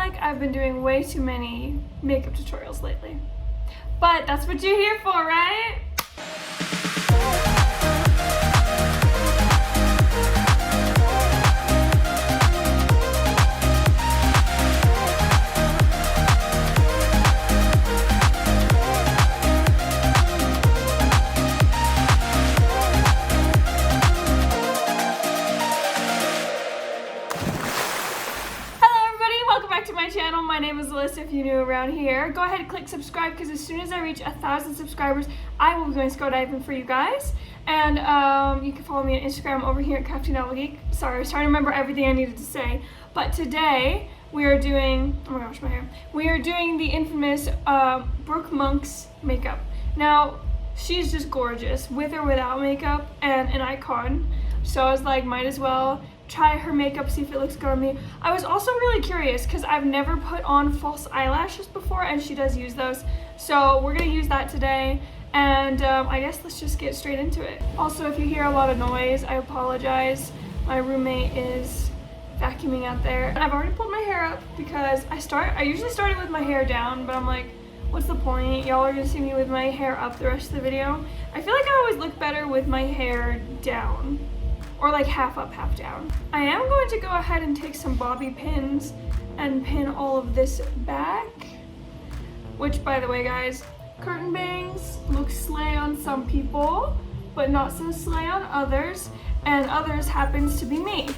like I've been doing way too many makeup tutorials lately. But that's what you're here for, right? My name is Alyssa. If you're new around here, go ahead and click subscribe because as soon as I reach 1,000 subscribers, I will be going scuba diving for you guys. And you can follow me on Instagram over here at Crafty.Geek. Sorry, I was trying to remember everything I needed to say. But today we are doing, oh my gosh, my hair. We are doing the infamous Brooke Monk's makeup. Now, she's just gorgeous with or without makeup and an icon. So I was like, might as well try her makeup, see if it looks good on me. I was also really curious because I've never put on false eyelashes before and she does use those. So we're gonna use that today and I guess let's just get straight into it. Also, if you hear a lot of noise, I apologize. My roommate is vacuuming out there. And I've already pulled my hair up because I usually start it with my hair down, but I'm like, what's the point? Y'all are gonna see me with my hair up the rest of the video. I feel like I always look better with my hair down. Or like half up, half down. I am going to go ahead and take some bobby pins and pin all of this back. Which, by the way, guys, curtain bangs look slay on some people, but not so slay on others, and others happens to be me.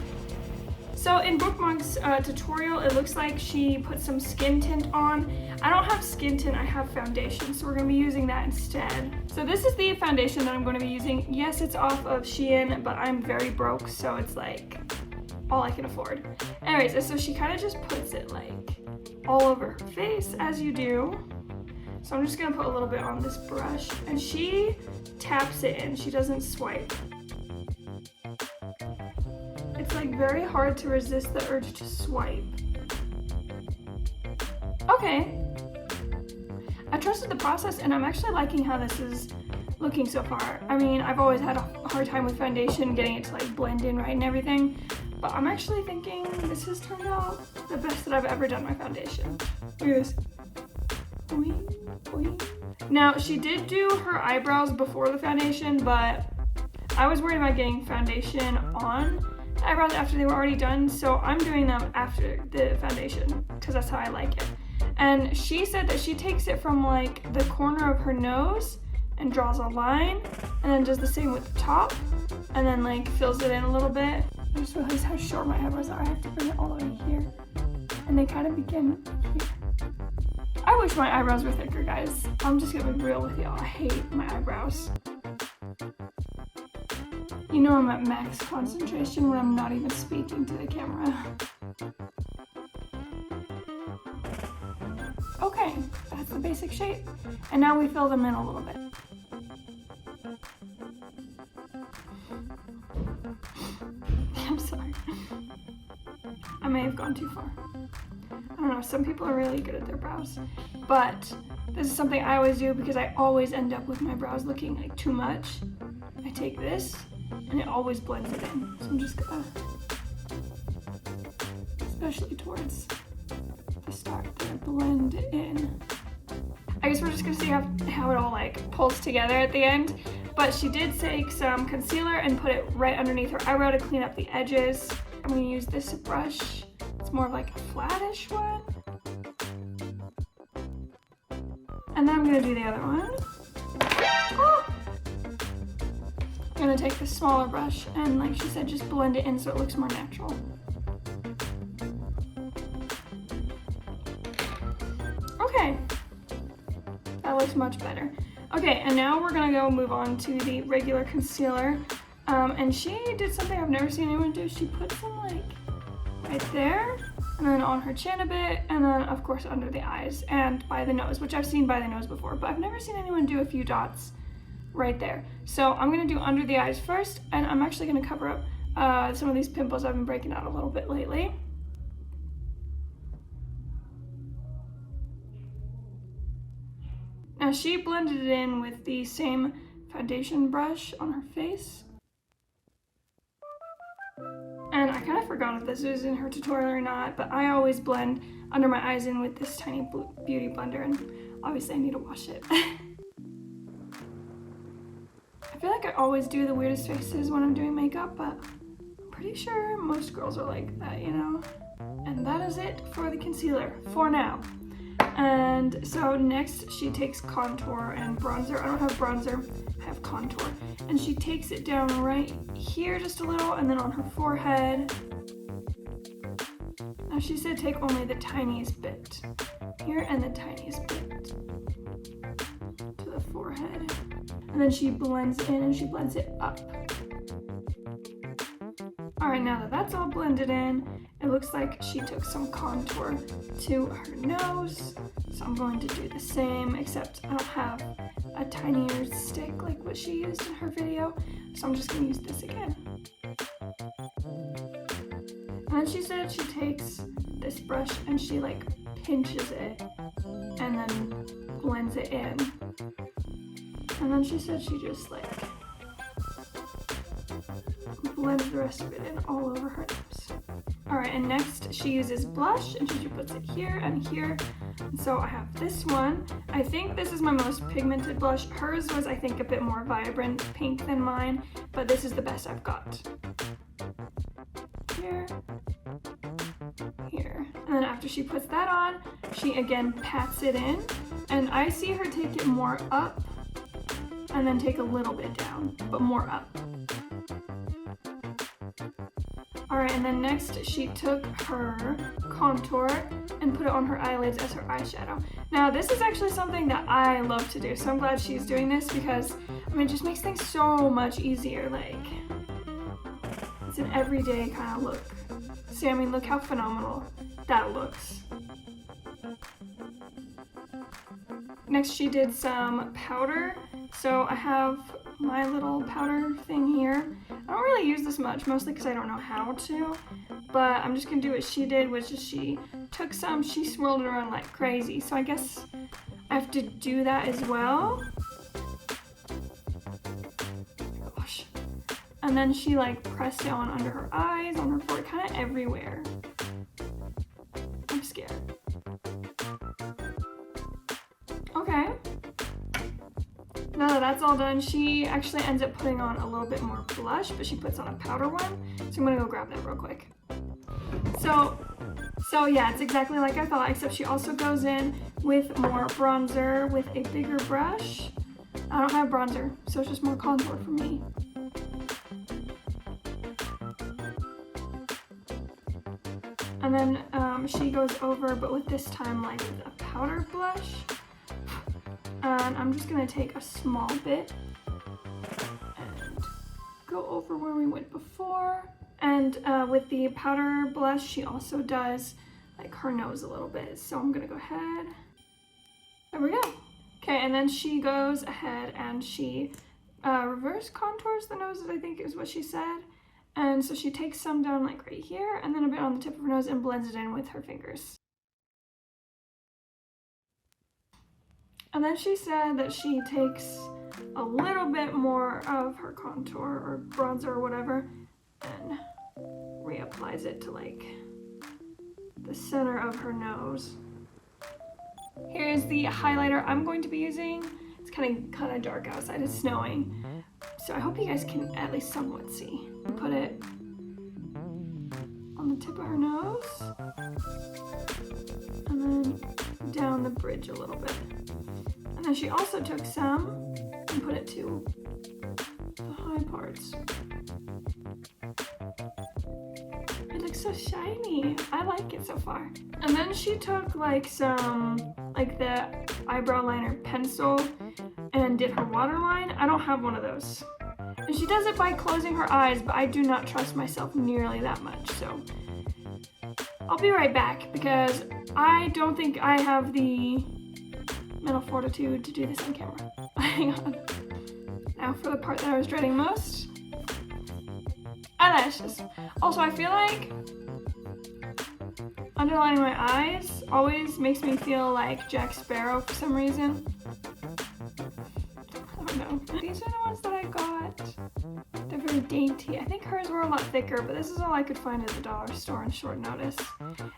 So in Brooke Monk's tutorial, it looks like she put some skin tint on. I don't have skin tint, I have foundation, so we're gonna be using that instead. So this is the foundation that I'm gonna be using. Yes, it's off of Shein, but I'm very broke, so it's like all I can afford. Anyways, so she kind of just puts it like all over her face, as you do. So I'm just gonna put a little bit on this brush, and she taps it in, she doesn't swipe. It's like very hard to resist the urge to swipe. Okay. I trusted the process and I'm actually liking how this is looking so far. I mean, I've always had a hard time with foundation, getting it to like blend in right and everything, but I'm actually thinking this has turned out the best that I've ever done my foundation. Look at this. Boing, boing. Now, she did do her eyebrows before the foundation, but I was worried about getting foundation on eyebrows after they were already done, so I'm doing them after the foundation because that's how I like it. And she said that she takes it from like the corner of her nose and draws a line and then does the same with the top and then like fills it in a little bit. I just realized how short my eyebrows are. I have to bring it all the way here and they kind of begin here. I wish my eyebrows were thicker, guys. I'm just gonna be real with y'all. I hate my eyebrows. You know I'm at max concentration when I'm not even speaking to the camera. Okay, that's the basic shape. And now we fill them in a little bit. I'm sorry. I may have gone too far. I don't know, some people are really good at their brows. But this is something I always do because I always end up with my brows looking like too much. I take this and it always blends it in. So I'm just gonna, especially towards the start, to blend it in. I guess we're just gonna see how it all like pulls together at the end. But she did take some concealer and put it right underneath her eyebrow to clean up the edges. I'm gonna use this brush. It's more of like a flattish one. And then I'm gonna do the other one. Oh! I'm gonna take the smaller brush and like she said, just blend it in so it looks more natural. Okay, that looks much better. Okay, and now we're gonna go move on to the regular concealer. And she did something I've never seen anyone do. She put some like right there, and then on her chin a bit, and then of course under the eyes and by the nose, which I've seen by the nose before, but I've never seen anyone do a few dots right there. So I'm gonna do under the eyes first, and I'm actually gonna cover up some of these pimples I've been breaking out a little bit lately. Now she blended it in with the same foundation brush on her face. And I kind of forgot if this was in her tutorial or not, but I always blend under my eyes in with this tiny beauty blender, and obviously I need to wash it. I feel like I always do the weirdest faces when I'm doing makeup, but I'm pretty sure most girls are like that, you know? And that is it for the concealer, for now. And so next she takes contour and bronzer. I don't have bronzer, I have contour. And she takes it down right here just a little, and then on her forehead. Now she said take only the tiniest bit. Here and the tiniest bit to the forehead. And then she blends in and she blends it up. Alright, now that that's all blended in, it looks like she took some contour to her nose. So I'm going to do the same, except I don't have a tinier stick like what she used in her video. So I'm just going to use this again. And then she said she takes this brush and she like pinches it and then blends it in. And then she said she just like blends the rest of it in all over her nose. Alright, and next she uses blush and she puts it here and here. And so I have this one. I think this is my most pigmented blush. Hers was, I think, a bit more vibrant pink than mine, but this is the best I've got. Here, here. And then after she puts that on, she again pats it in. And I see her take it more up and then take a little bit down, but more up. Alright, and then next she took her contour and put it on her eyelids as her eyeshadow. Now this is actually something that I love to do, so I'm glad she's doing this because, I mean, it just makes things so much easier. Like, it's an everyday kind of look. See, I mean, look how phenomenal that looks. Next she did some powder. So I have my little powder thing here. I don't really use this much, mostly because I don't know how to, but I'm just gonna do what she did, which is she took some, she swirled it around like crazy. So I guess I have to do that as well. Gosh. And then she like pressed it on under her eyes, on her forehead, kind of everywhere. I'm scared. Okay. Now that that's all done, she actually ends up putting on a little bit more blush, but she puts on a powder one. So I'm gonna go grab that real quick. So yeah, it's exactly like I thought, except she also goes in with more bronzer with a bigger brush. I don't have bronzer, so it's just more contour for me. And then she goes over, but with this time like with a powder blush. And I'm just gonna take a small bit and go over where we went before. And with the powder blush, she also does like her nose a little bit. So I'm gonna go ahead. There we go. Okay, and then she goes ahead and she reverse contours the noses, I think is what she said. And so she takes some down like right here and then a bit on the tip of her nose and blends it in with her fingers. And then she said that she takes a little bit more of her contour or bronzer or whatever and reapplies it to like the center of her nose. Here's the highlighter I'm going to be using. It's kind of dark outside, it's snowing. So I hope you guys can at least somewhat see. Put it on the tip of her nose and then down the bridge a little bit. And then she also took some and put it to the high parts. It looks so shiny. I like it so far. And then she took like some, like the eyebrow liner pencil and did her waterline. I don't have one of those. And she does it by closing her eyes, but I do not trust myself nearly that much, so I'll be right back because I don't think I have the mental fortitude to do this on camera. Hang on. Now for the part that I was dreading most. Eyelashes. Also, I feel like underlining my eyes always makes me feel like Jack Sparrow for some reason. I don't don't know. These are the ones that I got. They're very dainty. I think hers were a lot thicker, but this is all I could find at the dollar store on short notice.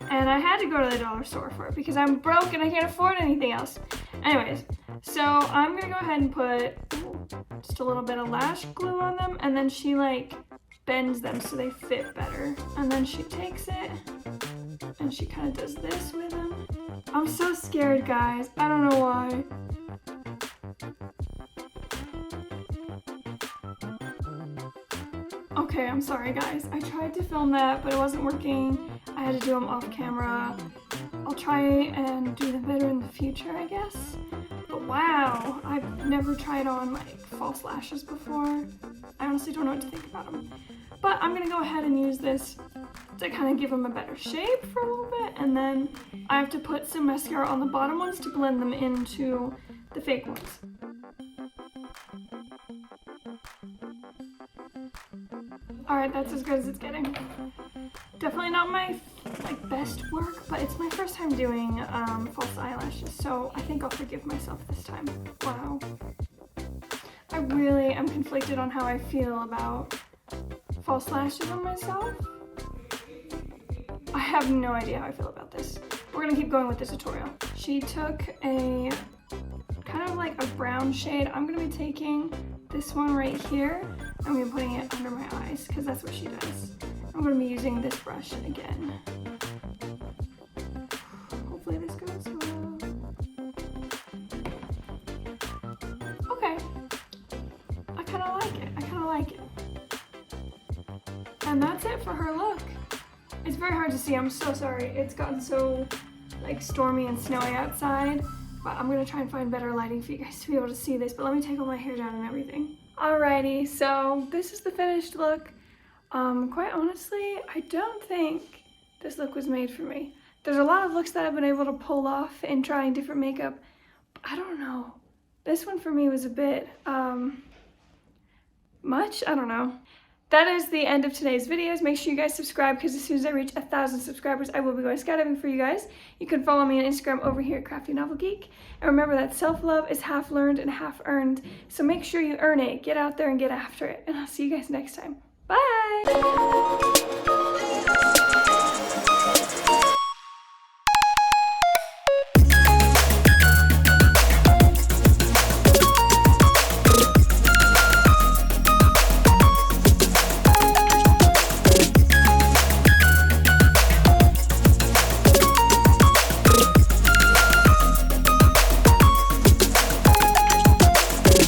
And I had to go to the dollar store for it because I'm broke and I can't afford anything else. Anyways, so I'm gonna go ahead and put just a little bit of lash glue on them, and then she like bends them so they fit better. And then she takes it and she kind of does this with them. I'm so scared, guys. I don't know why. Okay, I'm sorry guys. I tried to film that, but it wasn't working. I had to do them off camera. I'll try and do them better in the future, I guess. But wow, I've never tried on like false lashes before. I honestly don't know what to think about them. But I'm gonna go ahead and use this to kind of give them a better shape for a little bit, and then I have to put some mascara on the bottom ones to blend them into the fake ones. Alright, that's as good as it's getting. Definitely not my best work, but it's my first time doing false eyelashes, so I think I'll forgive myself this time. Wow. I really am conflicted on how I feel about false lashes on myself. I have no idea how I feel about this. We're gonna keep going with the tutorial. She took a kind of like a brown shade. I'm gonna be taking this one right here. I'm gonna be putting it under my eyes because that's what she does. I'm gonna be using this brush again. Hopefully this goes well. Okay. I kind of like it. I kind of like it. And that's it for her look. It's very hard to see. I'm so sorry. It's gotten so like stormy and snowy outside. But I'm gonna try and find better lighting for you guys to be able to see this. But let me take all my hair down and everything. Alrighty, so this is the finished look. Quite honestly, I don't think this look was made for me. There's a lot of looks that I've been able to pull off in trying different makeup. But I don't know. This one for me was a bit, much? I don't know. That is the end of today's videos. Make sure you guys subscribe because as soon as I reach 1,000 subscribers, I will be going skydiving for you guys. You can follow me on Instagram over here at Crafty Novel Geek. And remember that self-love is half learned and half earned. So make sure you earn it. Get out there and get after it. And I'll see you guys next time. Bye!